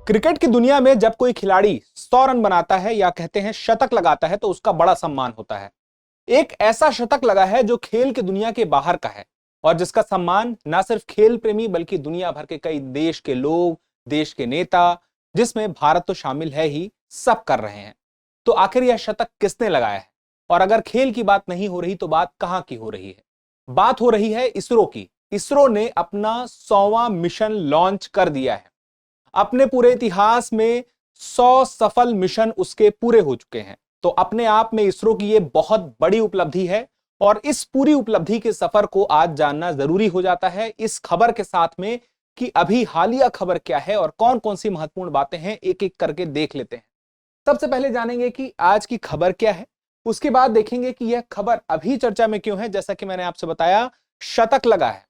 Cricket की दुनिया में जब कोई खिलाड़ी 100 रन बनाता है या कहते हैं शतक लगाता है तो उसका बड़ा सम्मान होता है। एक ऐसा शतक लगा है जो खेल की दुनिया के बाहर का है और जिसका सम्मान न सिर्फ खेल प्रेमी बल्कि दुनिया भर के कई देश के लोग, देश के नेता, जिसमें भारत तो शामिल है ही, सब कर रहे हैं। तो आखिर यह शतक किसने लगाया है? और अगर खेल की बात नहीं हो रही तो बात कहां की हो रही है? बात हो रही है इसरो की। इसरो ने अपना 100वां मिशन लॉन्च कर दिया है। अपने पूरे इतिहास में 100 सफल मिशन उसके पूरे हो चुके हैं। तो अपने आप में इसरो की यह बहुत बड़ी उपलब्धि है और इस पूरी उपलब्धि के सफर को आज जानना जरूरी हो जाता है इस खबर के साथ में कि अभी हालिया खबर क्या है और कौन कौन सी महत्वपूर्ण बातें हैं, एक एक करके देख लेते हैं। सबसे पहले जानेंगे कि आज की खबर क्या है, उसके बाद देखेंगे कि यह खबर अभी चर्चा में क्यों है। जैसा कि मैंने आपसे बताया, शतक लगा है।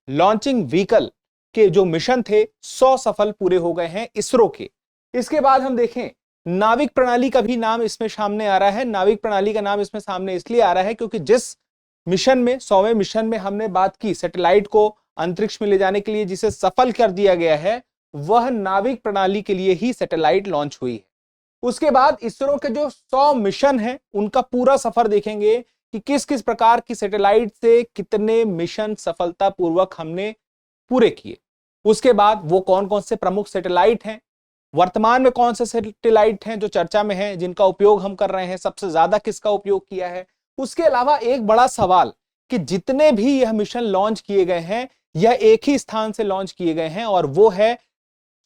लॉन्चिंग व्हीकल के जो मिशन थे 100 सफल पूरे हो गए हैं इसरो के। इसके बाद हम देखें, नाविक प्रणाली का भी नाम इसमें सामने आ रहा है। नाविक प्रणाली का नाम इसमें सामने इसलिए आ रहा है क्योंकि जिस मिशन में 100वें मिशन में हमने बात की सैटेलाइट को अंतरिक्ष में ले जाने के लिए, जिसे सफल कर दिया गया है, वह नाविक प्रणाली के लिए ही सैटेलाइट लॉन्च हुई है। उसके बाद इसरो के जो 100 मिशन हैं उनका पूरा सफर देखेंगे कि किस किस प्रकार की सैटेलाइट से कितने मिशन सफलतापूर्वक हमने पूरे किए। उसके बाद वो कौन कौन से प्रमुख सैटेलाइट हैं, वर्तमान में कौन से सैटेलाइट हैं जो चर्चा में हैं, जिनका उपयोग हम कर रहे हैं, सबसे ज्यादा किसका उपयोग किया है। उसके अलावा एक बड़ा सवाल कि जितने भी यह मिशन लॉन्च किए गए हैं यह एक ही स्थान से लॉन्च किए गए हैं और वो है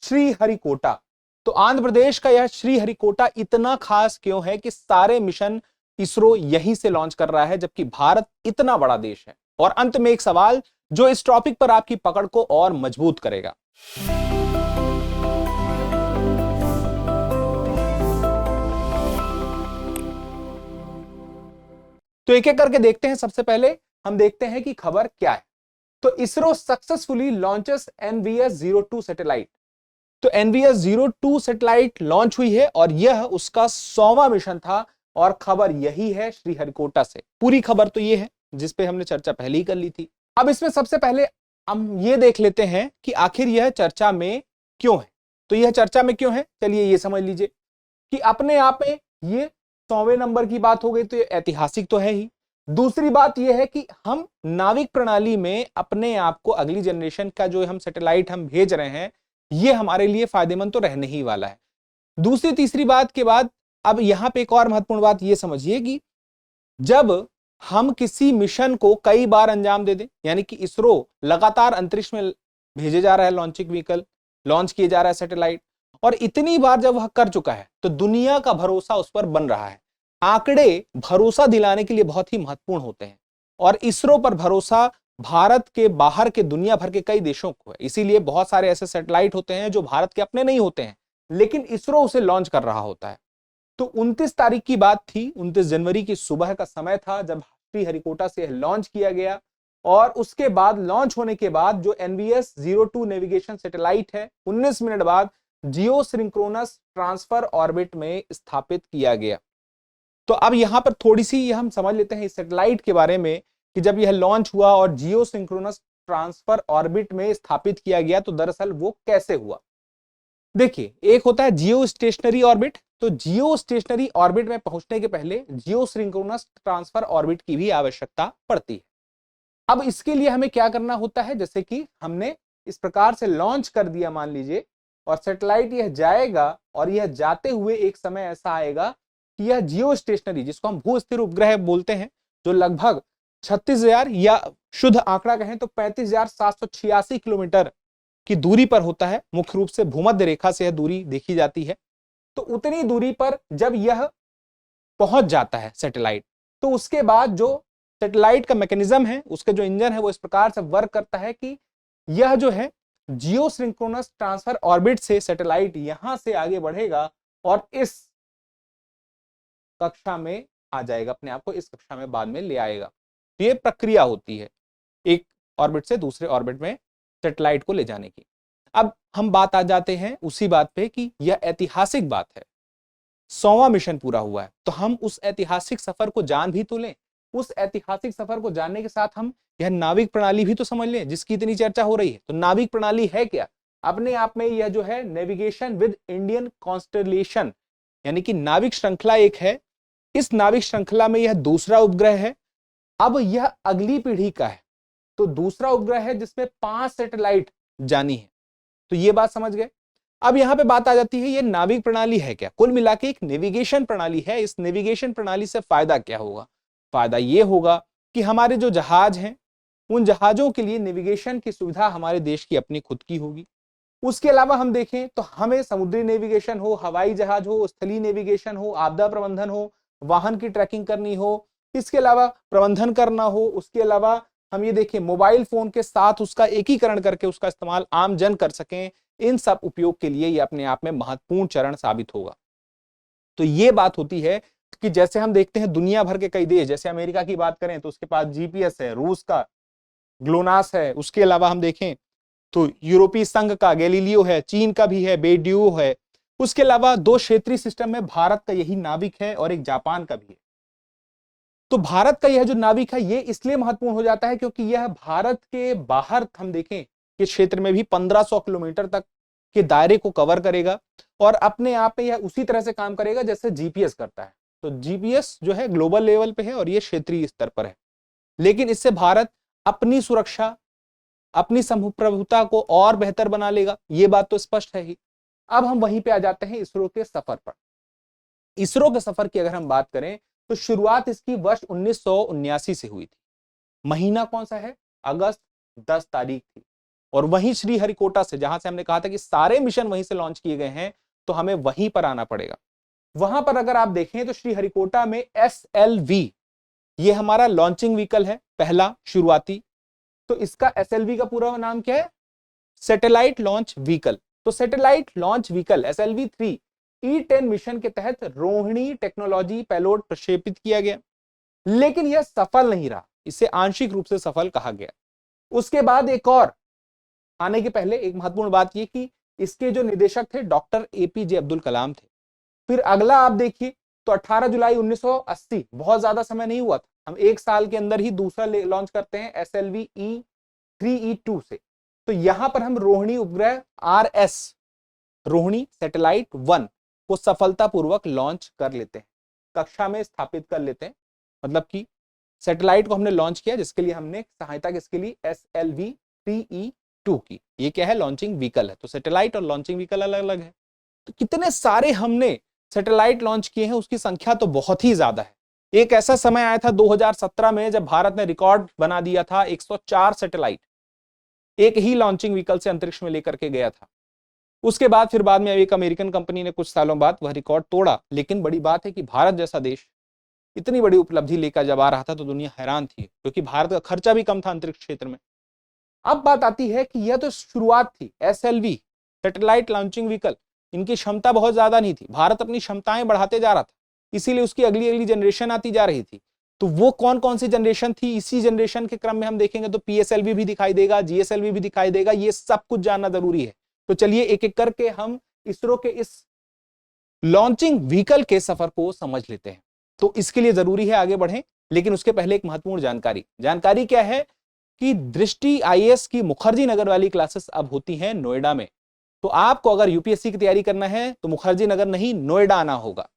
श्रीहरिकोटा। तो आंध्र प्रदेश का यह श्रीहरिकोटा इतना खास क्यों है कि सारे मिशन इसरो यहीं से लॉन्च कर रहा है जबकि भारत इतना बड़ा देश है। और अंत में एक सवाल जो इस टॉपिक पर आपकी पकड़ को और मजबूत करेगा। तो एक एक करके देखते हैं। सबसे पहले हम देखते हैं कि खबर क्या है। तो ISRO successfully launches NVS-02 satellite. तो NVS-02 सैटेलाइट लॉन्च हुई है और यह उसका 100वां मिशन था और खबर यही है श्रीहरिकोटा से। पूरी खबर तो यह है जिस पे हमने चर्चा पहले ही कर ली थी। अब इसमें सबसे पहले हम ये देख लेते हैं कि आखिर यह चर्चा में क्यों है। तो यह चर्चा में क्यों है, चलिए ये समझ लीजिए कि अपने आप में ये 100वें नंबर की बात हो गई तो ये ऐतिहासिक तो है ही। दूसरी बात यह है कि हम नाविक प्रणाली में अपने आप को, अगली जनरेशन का जो हम सैटेलाइट हम भेज रहे हैं, ये हमारे लिए फायदेमंद तो रहने ही वाला है। दूसरी तीसरी बात के बाद अब यहां पे एक और महत्वपूर्ण बात ये समझिए कि जब हम किसी मिशन को कई बार अंजाम दे दें, यानी कि इसरो लगातार अंतरिक्ष में भेजे जा रहा है लॉन्चिंग व्हीकल, लॉन्च किए जा रहा है सैटेलाइट, और इतनी बार जब वह कर चुका है तो दुनिया का भरोसा उस पर बन रहा है। आंकड़े भरोसा दिलाने के लिए बहुत ही महत्वपूर्ण होते हैं और इसरो पर भरोसा भारत के बाहर के दुनिया भर के कई देशों को है। इसीलिए बहुत सारे ऐसे सैटेलाइट होते हैं जो भारत के अपने नहीं होते हैं लेकिन इसरो उसे लॉन्च कर रहा होता है। तो 29 तारीख की बात थी, 29 जनवरी की सुबह का समय था जब श्रीहरिकोटा से लॉन्च किया गया और उसके बाद लॉन्च होने के बाद जो NVS-02 नेविगेशन सैटेलाइट है 19 मिनट बाद जियो सिंक्रोनस ट्रांसफर ऑर्बिट में स्थापित किया गया। तो अब यहां पर थोड़ी सी हम समझ लेते हैं इस सैटेलाइट के बारे में कि जब यह लॉन्च हुआ और जियो सिंक्रोनस ट्रांसफर ऑर्बिट में स्थापित किया गया तो दरअसल वो कैसे हुआ। देखिए, एक होता है जियो स्टेशनरी ऑर्बिट। तो जियो स्टेशनरी ऑर्बिट में पहुंचने के पहले जियो सिंक्रोनस ट्रांसफर ऑर्बिट की भी आवश्यकता पड़ती है। अब इसके लिए हमें क्या करना होता है, जैसे कि हमने इस प्रकार से लॉन्च कर दिया मान लीजिए और सैटेलाइट यह जाएगा और यह जाते हुए एक समय ऐसा आएगा कि यह जियो स्टेशनरी, जिसको हम भू स्थिर उपग्रह बोलते हैं, जो लगभग 36,000 या शुद्ध आंकड़ा कहें तो 35,786 किलोमीटर की दूरी पर होता है। मुख्य रूप से भूमध्य रेखा से यह दूरी देखी जाती है। तो उतनी दूरी पर जब यह पहुंच जाता है सैटेलाइट, तो उसके बाद जो सैटेलाइट का मैकेनिज्म है, उसके जो इंजन है, वो इस प्रकार से वर्क करता है कि यह जो है जियो सिंक्रोनस ट्रांसफर ऑर्बिट से सैटेलाइट यहां से आगे बढ़ेगा और इस कक्षा में आ जाएगा, अपने आप को इस कक्षा में बाद में ले आएगा। तो ये प्रक्रिया होती है एक ऑर्बिट से दूसरे ऑर्बिट में सैटेलाइट को ले जाने की। अब हम बात आ जाते हैं उसी बात पे कि यह ऐतिहासिक बात है। 100वां मिशन पूरा हुआ है तो हम उस ऐतिहासिक सफर को जान भी तो लें। उस ऐतिहासिक सफर को जानने के साथ हम यह नाविक प्रणाली भी तो समझ लें जिसकी इतनी चर्चा हो रही है। तो नाविक प्रणाली है क्या? अपने आप में यह जो है नेविगेशन विद इंडियन कॉन्स्टलेशन यानी कि नाविक श्रृंखला एक है। इस नाविक श्रृंखला में यह दूसरा उपग्रह है। अब यह अगली पीढ़ी का है, तो दूसरा उपग्रह है जिसमें 5 सैटेलाइट जानी है। तो ये बात समझ गए। अब यहां पे बात आ जाती है, ये नाविक प्रणाली है क्या? कुल मिला के एक नेविगेशन प्रणाली है। इस नेविगेशन प्रणाली से फायदा क्या होगा? फायदा ये होगा कि हमारे जो जहाज हैं उन जहाजों के लिए नेविगेशन की सुविधा हमारे देश की अपनी खुद की होगी। उसके अलावा हम देखें तो हमें समुद्री नेविगेशन हो, हवाई जहाज हो, स्थलीय नेविगेशन हो, आपदा प्रबंधन हो, वाहन की ट्रैकिंग करनी हो, इसके अलावा प्रबंधन करना हो, उसके अलावा हम ये देखें मोबाइल फोन के साथ उसका एकीकरण करके उसका इस्तेमाल आम जन कर सकें, इन सब उपयोग के लिए ये अपने आप में महत्वपूर्ण चरण साबित होगा। तो ये बात होती है कि जैसे हम देखते हैं दुनिया भर के कई देश, जैसे अमेरिका की बात करें तो उसके पास जीपीएस है, रूस का ग्लोनास है, उसके अलावा हम देखें तो यूरोपीय संघ का गैलीलियो है, चीन का भी है, बेड्यू है। उसके अलावा 2 क्षेत्रीय सिस्टम में भारत का यही नाविक है और एक जापान का भी है। तो भारत का यह जो नाविक है ये इसलिए महत्वपूर्ण हो जाता है क्योंकि यह भारत के बाहर हम देखें कि क्षेत्र में भी 1500 किलोमीटर तक के दायरे को कवर करेगा और अपने आप में यह उसी तरह से काम करेगा जैसे जीपीएस करता है। तो जीपीएस जो है ग्लोबल लेवल पे है और ये क्षेत्रीय स्तर पर है, लेकिन इससे भारत अपनी सुरक्षा, अपनी संप्रभुता को और बेहतर बना लेगा, ये बात तो स्पष्ट है ही। अब हम वहीं पे आ जाते हैं इसरो के सफर पर। इसरो के सफर की अगर हम बात करें तो शुरुआत इसकी वर्ष 1979 से हुई थी। महीना कौन सा है? अगस्त 10 तारीख थी। और वहीं श्रीहरिकोटा से, जहां से हमने कहा था कि सारे मिशन वहीं से लॉन्च किए गए हैं, तो हमें वहीं पर आना पड़ेगा। वहां पर अगर आप देखें तो श्रीहरिकोटा में SLV ये हमारा लॉन्चिंग व्हीकल है, पहला शुरुआती। तो इसका SLV का पूरा नाम क्या है? Satellite launch vehicle. तो satellite launch vehicle SLV-3 E10 mission के तहत रोहिणी टेक्नोलॉजी पेलोड प्रक्षेपित किया गया, लेकिन यह सफल नहीं रहा, इसे आंशिक रूप से सफल कहा गया। उसके बाद एक और आने के पहले एक महत्वपूर्ण बात यह कि इसके जो निदेशक थे डॉक्टर APJ अब्दुल कलाम थे। फिर अगला आप देखिए तो 18 जुलाई 1980, बहुत ज्यादा समय नहीं हुआ था, हम एक साल के अंदर ही दूसरा लॉन्च करते हैं SLV-3E2 से। तो यहां पर हम रोहिणी उपग्रह RS रोहिणी सैटेलाइट 1 को सफलतापूर्वक लॉन्च कर लेते हैं, कक्षा में स्थापित कर लेते हैं। मतलब कि सैटेलाइट को हमने लॉन्च किया जिसके लिए हमने सहायता किसके लिए? SLV-3E2 की। ये क्या है? लॉन्चिंग व्हीकल है। तो सैटेलाइट और लॉन्चिंग व्हीकल अलग अलग है। तो कितने सारे हमने सैटेलाइट लॉन्च किए हैं उसकी संख्या तो बहुत ही ज्यादा है। एक ऐसा समय आया था 2017 में जब भारत ने रिकॉर्ड बना दिया था, 104 सैटेलाइट एक ही लॉन्चिंग व्हीकल से अंतरिक्ष में लेकर के गया था। उसके बाद फिर बाद में एक अमेरिकन कंपनी ने कुछ सालों बाद वह रिकॉर्ड तोड़ा, लेकिन बड़ी बात है कि भारत जैसा देश इतनी बड़ी उपलब्धि लेकर जब आ रहा था तो दुनिया हैरान थी, क्योंकि भारत का खर्चा भी कम था अंतरिक्ष क्षेत्र में। अब बात आती है कि यह तो शुरुआत थी, SLV सैटेलाइट लॉन्चिंग व्हीकल, इनकी क्षमता बहुत ज्यादा नहीं थी, भारत अपनी क्षमताएं बढ़ाते जा रहा था, इसीलिए उसकी अगली अगली जनरेशन आती जा रही थी। तो वो कौन कौन सी जनरेशन थी? इसी जनरेशन के क्रम में हम देखेंगे तो PSLV भी दिखाई देगा, GSLV भी दिखाई देगा, ये सब कुछ जानना जरूरी है। तो चलिए एक एक करके हम इसरो के इस लॉन्चिंग व्हीकल के सफर को समझ लेते हैं। तो इसके लिए जरूरी है आगे बढ़ें, लेकिन उसके पहले एक महत्वपूर्ण जानकारी क्या है कि दृष्टि IAS की मुखर्जी नगर वाली क्लासेस अब होती हैं नोएडा में। तो आपको अगर UPSC की तैयारी करना है तो मुखर्जी नगर नहीं, नोएडा आना होगा।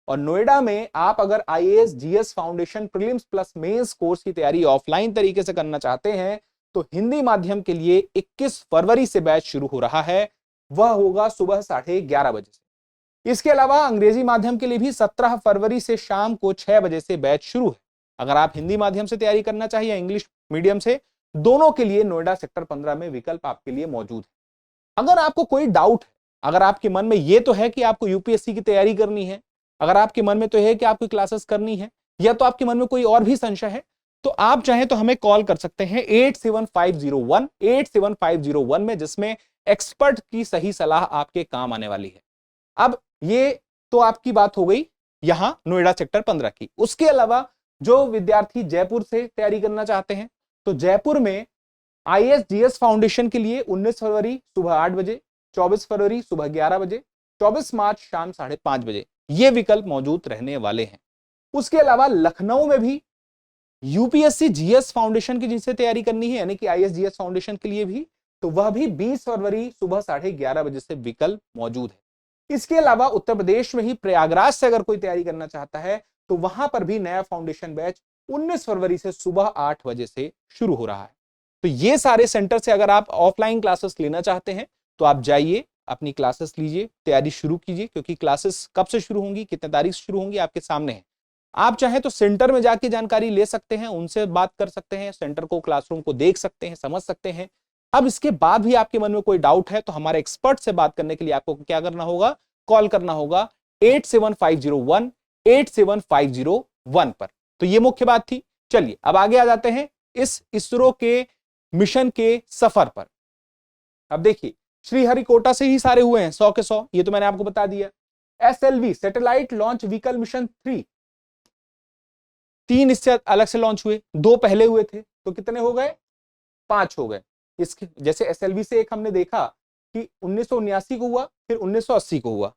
और नोएडा में आप अगर IAS GS foundation prelims plus mains course की तैयारी ऑफलाइन तरीके से करना चाहते हैं तो हिंदी माध्यम के लिए 21 फरवरी से बैच शुरू हो रहा है, वह होगा सुबह 11:30 बजे से। इसके अलावा अंग्रेजी माध्यम के लिए भी 17 फरवरी से शाम को 6 बजे से बैच शुरू है। अगर आप हिंदी माध्यम से तैयारी करना चाहिए इंग्लिश मीडियम से, दोनों के लिए नोएडा सेक्टर 15 में विकल्प आपके लिए मौजूद है। अगर आपको कोई डाउट है, अगर आपके मन में यह तो है कि आपको UPSC की तैयारी करनी है, अगर आपके मन में तो है कि आपकी क्लासेस करनी है, या तो आपके मन में कोई और भी संशय है, तो आप चाहें तो हमें कॉल कर सकते हैं 87501 में, जिसमें एक्सपर्ट की सही सलाह आपके काम आने वाली है। अब ये तो आपकी बात हो गई यहां नोएडा सेक्टर 15 की। उसके अलावा जो विद्यार्थी जयपुर से तैयारी करना चाहते हैं तो जयपुर में IAS GS फाउंडेशन के लिए 19 फरवरी सुबह 8 बजे, 24 फरवरी सुबह 11 बजे, 24 मार्च शाम 5:30 बजे ये विकल्प मौजूद रहने वाले हैं। उसके अलावा लखनऊ में भी UPSC GS फाउंडेशन की जिनसे तैयारी करनी है, यानी कि IAS GS फाउंडेशन के लिए भी तो वह भी 20 फरवरी सुबह 11:30 बजे से विकल्प मौजूद है। इसके अलावा उत्तर प्रदेश में ही प्रयागराज से अगर कोई तैयारी करना चाहता है तो वहां पर भी नया फाउंडेशन बैच 19 फरवरी से सुबह 8 बजे से शुरू हो रहा है। तो ये सारे सेंटर से अगर आप ऑफलाइन क्लासेस लेना चाहते हैं तो आप जाइए, अपनी क्लासेस लीजिए, तैयारी शुरू कीजिए, क्योंकि क्लासेस कब से शुरू होंगी, कितने तारीख से शुरू होंगी, आपके सामने है। आप चाहे तो सेंटर में जाके जानकारी ले सकते हैं, उनसे बात कर सकते हैं, सेंटर को, क्लासरूम को देख सकते हैं, समझ सकते हैं। अब इसके बाद भी आपके मन में कोई डाउट है तो हमारे एक्सपर्ट से बात करने के लिए आपको क्या करना होगा, कॉल करना होगा 8750187501 पर। तो ये मुख्य बात थी। चलिए अब आगे आ जाते हैं इस इसरो के मिशन के सफर पर। अब देखिए, श्रीहरिकोटा से ही सारे हुए हैं 100 के 100, ये तो मैंने आपको बता दिया। SLV satellite launch vehicle mission 3 इससे अलग से लॉन्च हुए, 2 पहले हुए थे, तो कितने हो गए, 5 हो गए। इसके जैसे SLV से एक हमने देखा कि 1979 को हुआ, फिर 1980 को हुआ,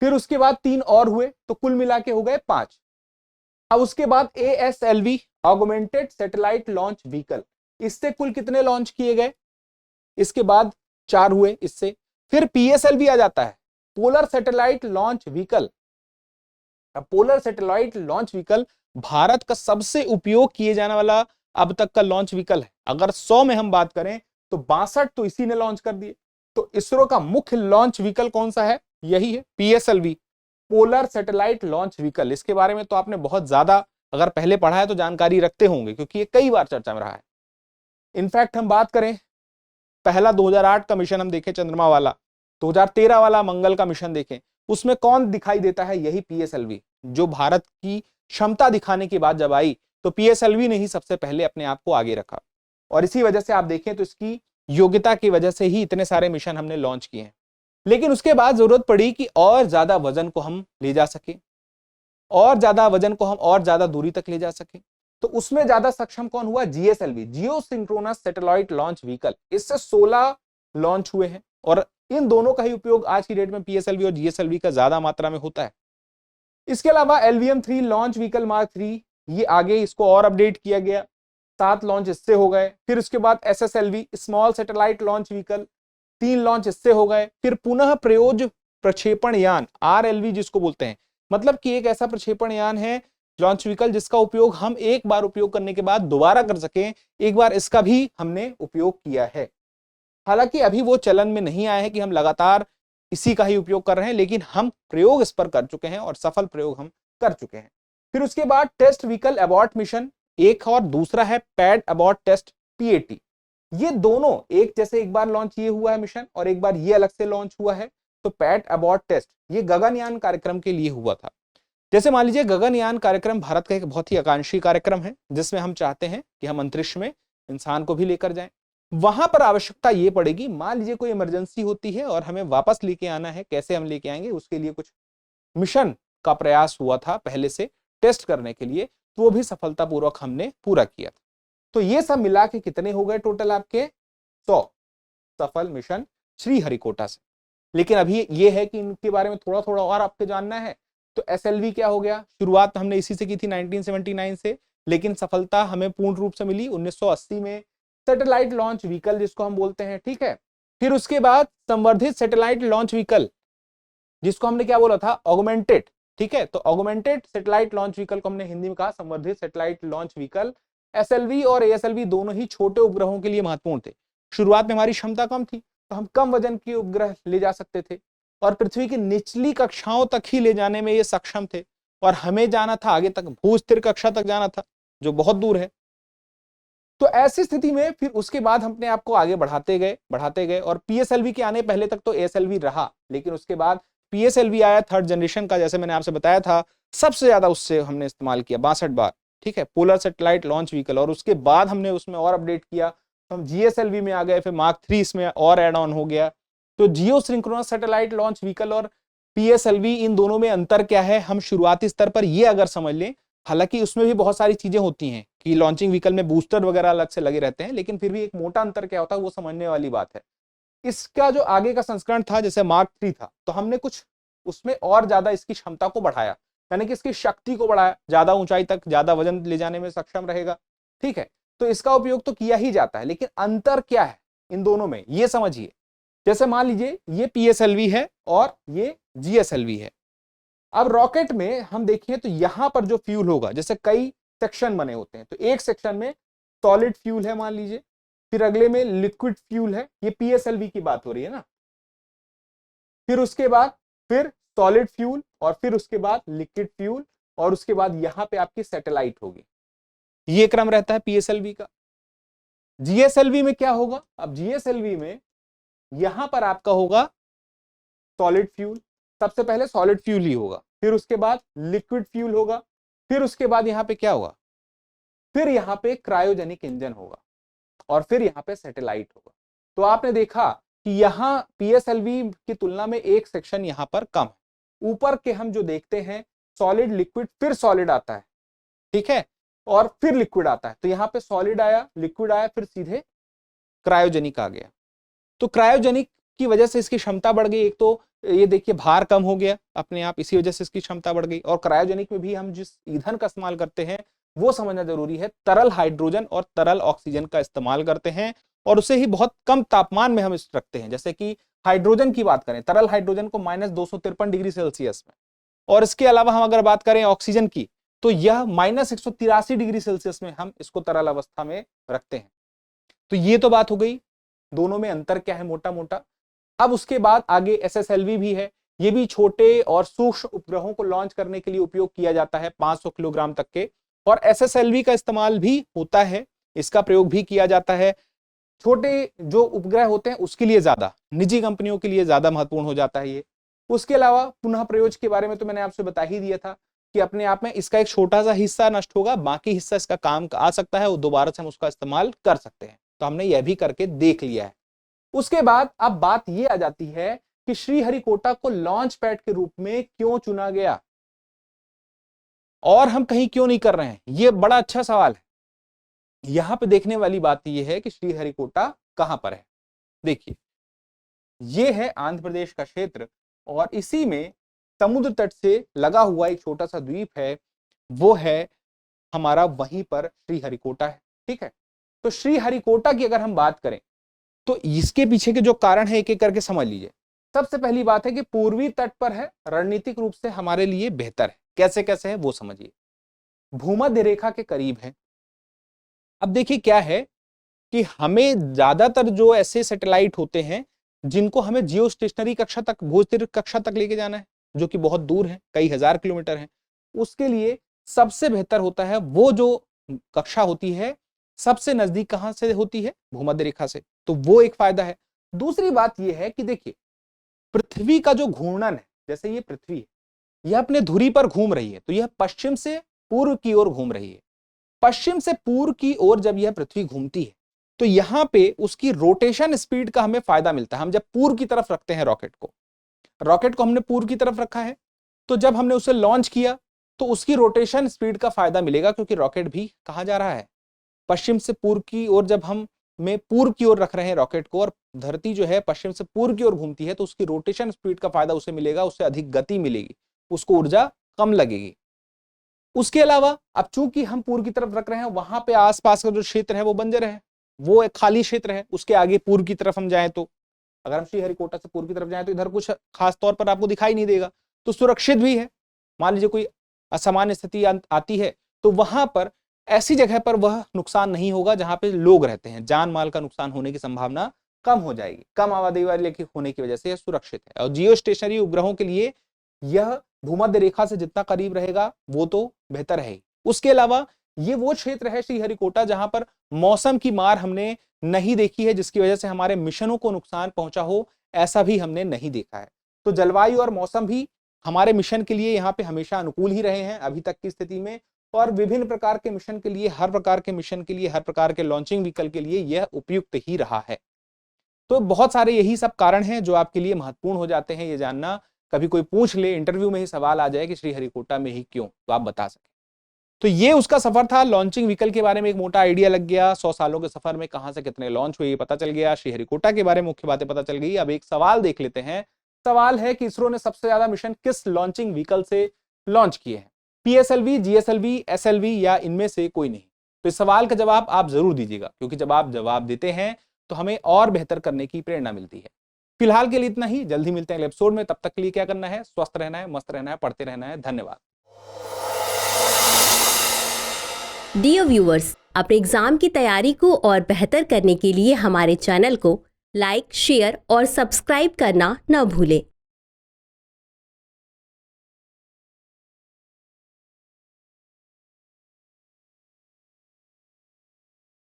फिर उसके बाद 3 और हुए, तो कुल मिला के हो गए 5। अब उसके बाद ASLV augmented satellite launch vehicle, इससे कुल कितने लॉन्च किए गए, इसके बाद 4 हुए इससे। फिर PSLV आ जाता है, पोलर सैटेलाइट लॉन्च व्हीकल। अब polar satellite launch vehicle Bharat का सबसे उपयोग किए जाने वाला अब तक का लॉन्च व्हीकल है। अगर 100 में हम बात करें तो 62 तो इसी ने लॉन्च कर दिए। तो इसरो का मुख्य लॉन्च व्हीकल कौन सा है, यही है PSLV, polar satellite launch vehicle. इसके बारे में तो आपने बहुत ज्यादा अगर पहले पढ़ा है तो जानकारी रखते होंगे, क्योंकि ये कई बार चर्चा में रहा है। इनफैक्ट हम बात करें, पहला 2008 का मिशन हम देखें चंद्रमा वाला, 2013 वाला मंगल का मिशन देखें, उसमें कौन दिखाई देता है, यही PSLV, जो भारत की क्षमता दिखाने की बात जब आई तो PSLV ने ही सबसे पहले अपने आप को आगे रखा। और इसी वजह से आप देखें तो इसकी योग्यता की वजह से ही इतने सारे मिशन हमने लॉन्च किए हैं। लेकिन उसके बाद जरूरत पड़ी कि और ज्यादा वजन को हम ले जा सके, और ज्यादा वजन को हम और ज्यादा दूरी तक ले जा सके। तो उसमें ज्यादा सक्षम कौन हुआ, GSLV, जियो सिंक्रोनस सैटेलाइट लॉन्च व्हीकल। इससे 16 लॉन्च हुए हैं और इन दोनों का ही उपयोग आज की डेट में PSLV और GSLV का ज्यादा मात्रा में होता है। इसके अलावा LVM-3 लॉन्च व्हीकल मार्क 3, ये आगे इसको और अपडेट किया गया, 7 लॉन्च इससे हो गए। फिर उसके बाद SSLV small satellite launch vehicle, 3 launch इससे हो गए। फिर पुनः प्रयोज प्रक्षेपण यान RLV जिसको बोलते हैं, मतलब कि एक ऐसा प्रक्षेपण यान है, लॉन्च व्हीकल, जिसका उपयोग हम एक बार उपयोग करने के बाद दोबारा कर सकें। एक बार इसका भी हमने उपयोग किया है। हालांकि अभी वो चलन में नहीं आया है कि हम लगातार इसी का ही उपयोग कर रहे हैं, लेकिन हम प्रयोग इस पर कर चुके हैं और सफल प्रयोग हम कर चुके हैं। फिर उसके बाद टेस्ट व्हीकल अबॉर्ट मिशन एक, और दूसरा है पैड अबॉर्ट टेस्ट PAT। ये दोनों एक जैसे, एक बार लॉन्च ये हुआ है मिशन और एक बार ये अलग से लॉन्च हुआ है। तो पैड अबॉर्ट टेस्ट ये गगनयान कार्यक्रम के लिए हुआ था। जैसे मान लीजिए, गगनयान कार्यक्रम भारत का एक बहुत ही आकांक्षी कार्यक्रम है, जिसमें हम चाहते हैं कि हम अंतरिक्ष में इंसान को भी लेकर जाएं। वहां पर आवश्यकता ये पड़ेगी, मान लीजिए कोई इमरजेंसी होती है और हमें वापस लेके आना है, कैसे हम लेके आएंगे, उसके लिए कुछ मिशन का प्रयास हुआ था पहले से टेस्ट करने के लिए, तो वो भी सफलतापूर्वक हमने पूरा किया था। तो ये सब मिला के कितने हो गए टोटल आपके, 100 सफल मिशन श्रीहरिकोटा से। लेकिन अभी ये है कि इनके बारे में थोड़ा थोड़ा और आपको जानना है। तो SLV क्या हो गया, शुरुआत हमने इसी से की थी 1979 से, लेकिन सफलता हमें पूर्ण रूप से मिली 1980 में, सैटेलाइट लॉन्च व्हीकल जिसको हम बोलते हैं, ठीक है। फिर उसके बाद संवर्धित सैटेलाइट लॉन्च व्हीकल, जिसको हमने क्या बोला था, ऑगमेंटेड, ठीक है। तो ऑगमेंटेड सैटेलाइट लॉन्च व्हीकल को हमने हिंदी में कहा संवर्धित सैटेलाइट लॉन्च व्हीकल। SLV और ASLV दोनों ही छोटे उपग्रहों के लिए महत्वपूर्ण थे। शुरुआत में हमारी क्षमता कम थी, तो हम कम वजन के उपग्रह ले जा सकते थे और पृथ्वी की निचली कक्षाओं तक ही ले जाने में ये सक्षम थे, और हमें जाना था आगे तक, भू स्थिर कक्षा तक जाना था, जो बहुत दूर है। तो ऐसी स्थिति में फिर उसके बाद हम अपने आप को आगे बढ़ाते गए और PSLV के आने पहले तक तो ASLV रहा, लेकिन उसके बाद PSLV आया 3rd जनरेशन का, जैसे मैंने आपसे बताया था, सबसे ज्यादा उससे हमने इस्तेमाल किया 62 बार, ठीक है, पोलर सैटेलाइट लॉन्च व्हीकल। और उसके बाद हमने उसमें और अपडेट किया, तो हम GSLV में आ गए, फिर मार्क 3 इसमें और एड ऑन हो गया। तो जियो सिंक्रोनस सैटेलाइट लॉन्च व्हीकल और PSLV, इन दोनों में अंतर क्या है, हम शुरुआती स्तर पर ये अगर समझ लें, हालांकि उसमें भी बहुत सारी चीजें होती हैं कि लॉन्चिंग व्हीकल में बूस्टर वगैरह अलग से लगे रहते हैं, लेकिन फिर भी एक मोटा अंतर क्या होता है वो समझने वाली बात है। इसका जो आगे का संस्करण था, जैसे मार्क 3 था, तो हमने कुछ उसमें और ज्यादा इसकी क्षमता को बढ़ाया, यानी कि इसकी शक्ति को बढ़ाया, ज्यादा ऊंचाई तक ज्यादा वजन ले जाने में सक्षम रहेगा, ठीक है। तो इसका उपयोग तो किया ही जाता है, लेकिन अंतर क्या है, इन दोनों में, ये समझिए। जैसे मान लीजिए ये पीएसएलवी है और ये जीएसएलवी है। अब रॉकेट में हम देखें तो यहां पर जो फ्यूल होगा, जैसे कई सेक्शन बने होते हैं, तो एक सेक्शन में सॉलिड फ्यूल है मान लीजिए, फिर अगले में लिक्विड फ्यूल है, ये पीएसएलवी की बात हो रही है ना, फिर उसके बाद फिर सॉलिड फ्यूल और फिर उसके बाद लिक्विड फ्यूल और उसके बाद यहां पे आपकी सैटेलाइट होगी। ये क्रम रहता है पीएसएलवी का। जीएसएलवी में क्या होगा? अब जीएसएलवी में यहां पर आपका होगा सॉलिड फ्यूल, सबसे पहले सॉलिड फ्यूल ही होगा, फिर उसके बाद लिक्विड फ्यूल होगा, फिर उसके बाद यहां पे क्या होगा, फिर यहां पे क्रायोजेनिक इंजन होगा और फिर यहां पे सैटेलाइट होगा। तो आपने देखा कि यहां पीएसएलवी की तुलना में एक सेक्शन यहां पर कम है। ऊपर के हम जो देखते हैं सॉलिड लिक्विड फिर सॉलिड आता है, ठीक है, और फिर लिक्विड आता है, तो यहां पे सॉलिड आया, लिक्विड आया, फिर सीधे क्रायोजेनिक आ गया। तो क्रायोजेनिक की वजह से इसकी क्षमता बढ़ गई। एक तो ये देखिए भार कम हो गया अपने आप, इसी वजह से इसकी क्षमता बढ़ गई। और क्रायोजेनिक में भी हम जिस ईंधन का इस्तेमाल करते हैं वो समझना जरूरी है, तरल हाइड्रोजन और तरल ऑक्सीजन का इस्तेमाल करते हैं और उसे ही बहुत कम तापमान में हम रखते हैं। जैसे कि हाइड्रोजन की बात करें, तरल हाइड्रोजन को -253 डिग्री सेल्सियस में, और इसके अलावा हम अगर बात करें ऑक्सीजन की तो यह -183 डिग्री सेल्सियस में हम इसको तरल अवस्था में रखते हैं। तो ये तो बात हो गई, दोनों में अंतर क्या है मोटा मोटा। अब उसके बाद आगे एसएसएलवी भी है, ये भी छोटे और सूक्ष्म उपग्रहों को लॉन्च करने के लिए उपयोग किया जाता है 500 किलोग्राम तक के, और एसएसएलवी का इस्तेमाल भी होता है, इसका प्रयोग भी किया जाता है। छोटे जो उपग्रह होते हैं उसके लिए ज्यादा, निजी कंपनियों के लिए ज्यादा महत्वपूर्ण हो जाता है ये। उसके अलावा पुनः प्रयोग के बारे में तो मैंने आपसे बता ही दिया था कि अपने आप में इसका एक छोटा सा हिस्सा नष्ट होगा, बाकी हिस्सा इसका काम आ सकता है, वो दोबारा से हम उसका इस्तेमाल कर सकते हैं। तो हमने यह भी करके देख लिया है। उसके बाद अब बात यह आ जाती है कि श्रीहरिकोटा को लॉन्च पैड के रूप में क्यों चुना गया और हम कहीं क्यों नहीं कर रहे हैं, यह बड़ा अच्छा सवाल है। यहां पे देखने वाली बात यह है कि श्रीहरिकोटा कहां पर है। देखिए यह है आंध्र प्रदेश का क्षेत्र और इसी में समुद्र तट से लगा हुआ एक छोटा सा द्वीप है, वो है हमारा, वहीं पर श्रीहरिकोटा है, ठीक है। तो श्रीहरिकोटा की अगर हम बात करें तो इसके पीछे के जो कारण है एक एक करके समझ लीजिए। सबसे पहली बात है कि पूर्वी तट पर है, रणनीतिक रूप से हमारे लिए बेहतर है। कैसे कैसे है वो समझिए। भूमध्य रेखा के करीब है। अब देखिए क्या है कि हमें ज्यादातर जो ऐसे सैटेलाइट होते हैं जिनको हमें जियो स्टेशनरी कक्षा तक, भूस्थिर कक्षा तक लेके जाना है, जो कि बहुत दूर है, कई हजार किलोमीटर है, उसके लिए सबसे बेहतर होता है वो जो कक्षा होती है सबसे नजदीक कहां से होती है, भूमध्य रेखा से। तो वो एक फायदा है। दूसरी बात यह है कि देखिए पृथ्वी का जो घूर्णन है, जैसे ये पृथ्वी है, यह अपने धुरी पर घूम रही है, तो यह पश्चिम से पूर्व की ओर घूम रही है। पश्चिम से पूर्व की ओर जब यह पृथ्वी घूमती है तो यहां पे उसकी रोटेशन स्पीड का हमें फायदा मिलता है। हम जब पूर्व की तरफ रखते हैं रॉकेट को हमने पूर्व की तरफ रखा है, तो जब हमने उसे लॉन्च किया तो उसकी रोटेशन स्पीड का फायदा मिलेगा, क्योंकि रॉकेट भी कहां जा रहा है, पश्चिम से पूर्व की ओर। जब हम में पूर्व की ओर रख रहे हैं रॉकेट को और धरती जो है पश्चिम से पूर्व की ओर घूमती है, तो उसकी रोटेशन स्पीड का फायदा उसे मिलेगा, उससे अधिक गति मिलेगी, उसको ऊर्जा कम लगेगी। उसके अलावा अब चूंकि हम पूर्व की तरफ रख रहे हैं, वहां पे आसपास का जो क्षेत्र है वो बंजर है, वो एक खाली क्षेत्र है। उसके आगे पूर्व की तरफ हम जाएं तो, अगर हम श्रीहरिकोटा से पूर्व की तरफ जाएं तो इधर कुछ खास तौर पर आपको दिखाई नहीं देगा, तो सुरक्षित भी है। मान लीजिए कोई असामान्य स्थिति आती है तो वहां पर ऐसी जगह पर वह नुकसान नहीं होगा जहां पे लोग रहते हैं, जान माल का नुकसान होने की संभावना कम हो जाएगी, कम आबादी वाले होने की वजह से यह सुरक्षित है। और जियो स्टेशनरी उपग्रहों के लिए यह भूमध्य रेखा से जितना करीब रहेगा वो तो बेहतर है। उसके अलावा ये वो क्षेत्र है श्रीहरिकोटा जहां पर मौसम की मार हमने नहीं देखी है, जिसकी वजह से हमारे मिशनों को नुकसान पहुंचा हो, ऐसा भी हमने नहीं देखा है। तो जलवायु और मौसम भी हमारे मिशन के लिए यहाँ पे हमेशा अनुकूल ही रहे हैं अभी तक की स्थिति में, और विभिन्न प्रकार के मिशन के लिए, हर प्रकार के मिशन के लिए, हर प्रकार के लॉन्चिंग व्हीकल के लिए यह उपयुक्त ही रहा है। तो बहुत सारे यही सब कारण हैं जो आपके लिए महत्वपूर्ण हो जाते हैं ये जानना। कभी कोई पूछ ले, इंटरव्यू में ही सवाल आ जाए कि श्रीहरिकोटा में ही क्यों, तो आप बता सकें। तो ये उसका सफर था, लॉन्चिंग व्हीकल के बारे में एक मोटा आइडिया लग गया। 100 सालों के सफर में कहां से कितने लॉन्च हुए ये पता चल गया, श्रीहरिकोटा के बारे में मुख्य बातें पता चल गई। अब एक सवाल देख लेते हैं। सवाल है कि इसरो ने सबसे ज्यादा मिशन किस लॉन्चिंग व्हीकल से लॉन्च किए हैं, पीएसएलवी, जीएसएलवी, एसएलवी या इनमें से कोई नहीं। तो इस सवाल का जवाब आप जरूर दीजिएगा, क्योंकि जब आप जवाब देते हैं तो हमें और बेहतर करने की प्रेरणा मिलती है। फिलहाल के लिए इतना ही, जल्दी मिलते हैं अगले एपिसोड में। तब तक के लिए क्या करना है, स्वस्थ रहना है, मस्त रहना है, पढ़ते रहना है। धन्यवाद। डियर व्यूअर्स, अपने एग्जाम की तैयारी को और बेहतर करने के लिए हमारे चैनल को लाइक, शेयर और सब्सक्राइब करना न भूलें।